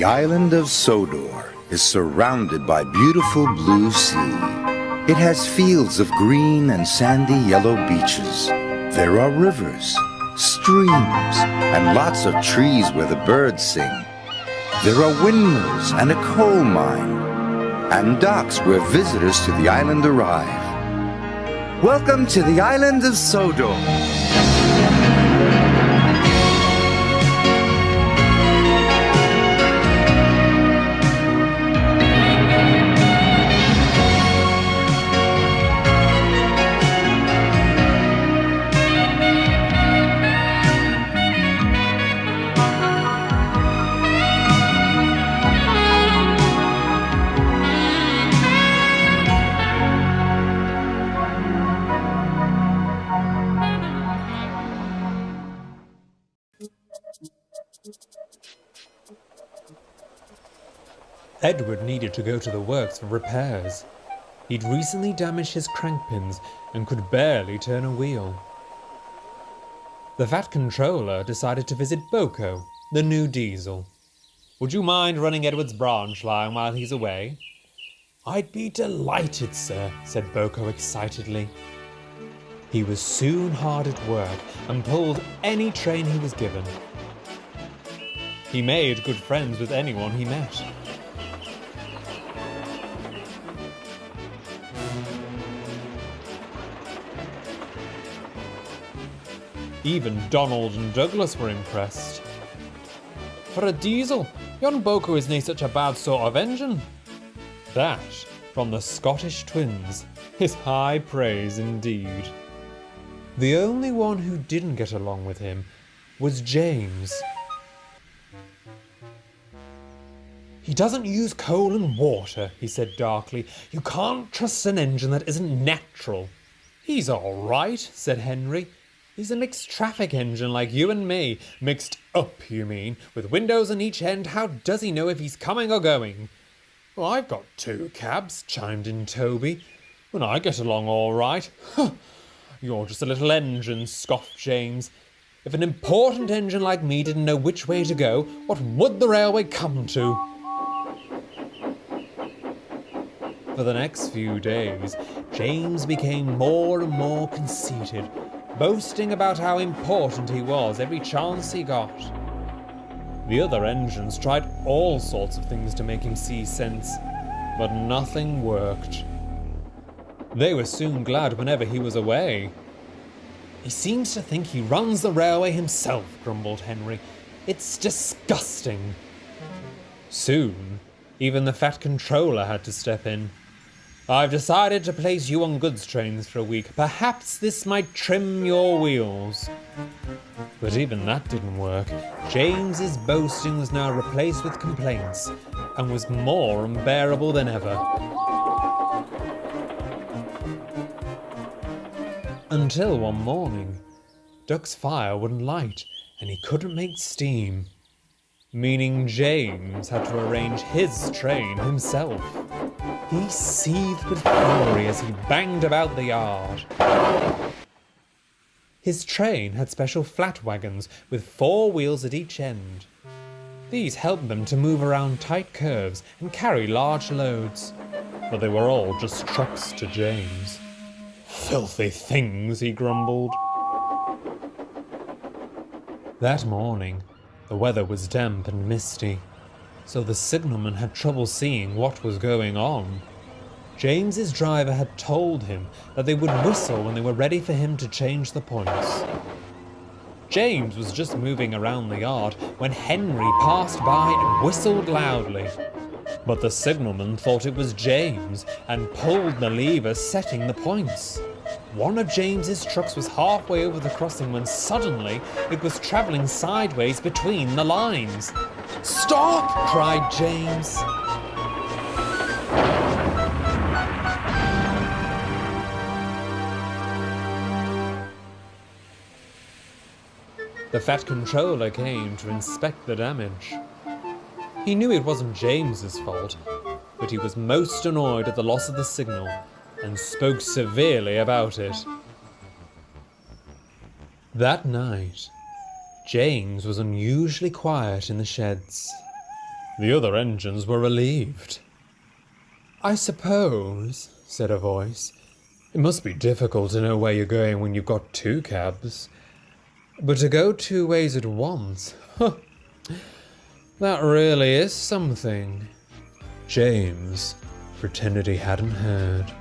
The island of Sodor is surrounded by beautiful blue sea. It has fields of green and sandy yellow beaches. There are rivers, streams, and lots of trees where the birds sing. There are windmills and a coal mine, and docks where visitors to the island arrive. Welcome to the island of Sodor. Edward needed to go to the works for repairs. He'd recently damaged his crank pins and could barely turn a wheel. The Fat Controller decided to visit Boko, the new diesel. "Would you mind running Edward's branch line while he's away?" "I'd be delighted, sir," said Boko excitedly. He was soon hard at work and pulled any train he was given. He made good friends with anyone he met. Even Donald and Douglas were impressed. "For a diesel, yon Boko is nae such a bad sort of engine." That, from the Scottish twins, is high praise indeed. The only one who didn't get along with him was James. "He doesn't use coal and water," he said darkly. "You can't trust an engine that isn't natural." "He's all right," said Henry. "He's a mixed traffic engine like you and me." "Mixed up, you mean? With windows on each end, how does he know if he's coming or going?" "Well, I've got 2 cabs," chimed in Toby, "and I get along all right." "Huh, you're just a little engine," scoffed James. "If an important engine like me didn't know which way to go, what would the railway come to?" For the next few days, James became more and more conceited, boasting about how important he was every chance he got. The other engines tried all sorts of things to make him see sense, but nothing worked. They were soon glad whenever he was away. "He seems to think he runs the railway himself," grumbled Henry. "It's disgusting." Soon, even the Fat Controller had to step in. "I've decided to place you on goods trains for a week. Perhaps this might trim your wheels." But even that didn't work. James's boasting was now replaced with complaints, and was more unbearable than ever. Until one morning, Duck's fire wouldn't light, and he couldn't make steam. Meaning James had to arrange his train himself. He seethed with fury as he banged about the yard. His train had special flat wagons with 4 wheels at each end. These helped them to move around tight curves and carry large loads, but they were all just trucks to James. "Filthy things," he grumbled. That morning, the weather was damp and misty, so the signalman had trouble seeing what was going on. James's driver had told him that they would whistle when they were ready for him to change the points. James was just moving around the yard when Henry passed by and whistled loudly. But the signalman thought it was James and pulled the lever setting the points. One of James's trucks was halfway over the crossing when suddenly it was travelling sideways between the lines. "Stop!" cried James. The Fat Controller came to inspect the damage. He knew it wasn't James's fault, but he was most annoyed at the loss of the signal and spoke severely about it. That night, James was unusually quiet in the sheds. The other engines were relieved. "I suppose," said a voice, "it must be difficult to know where you're going when you've got two cabs. But to go two ways at once, that really is something." James pretended he hadn't heard.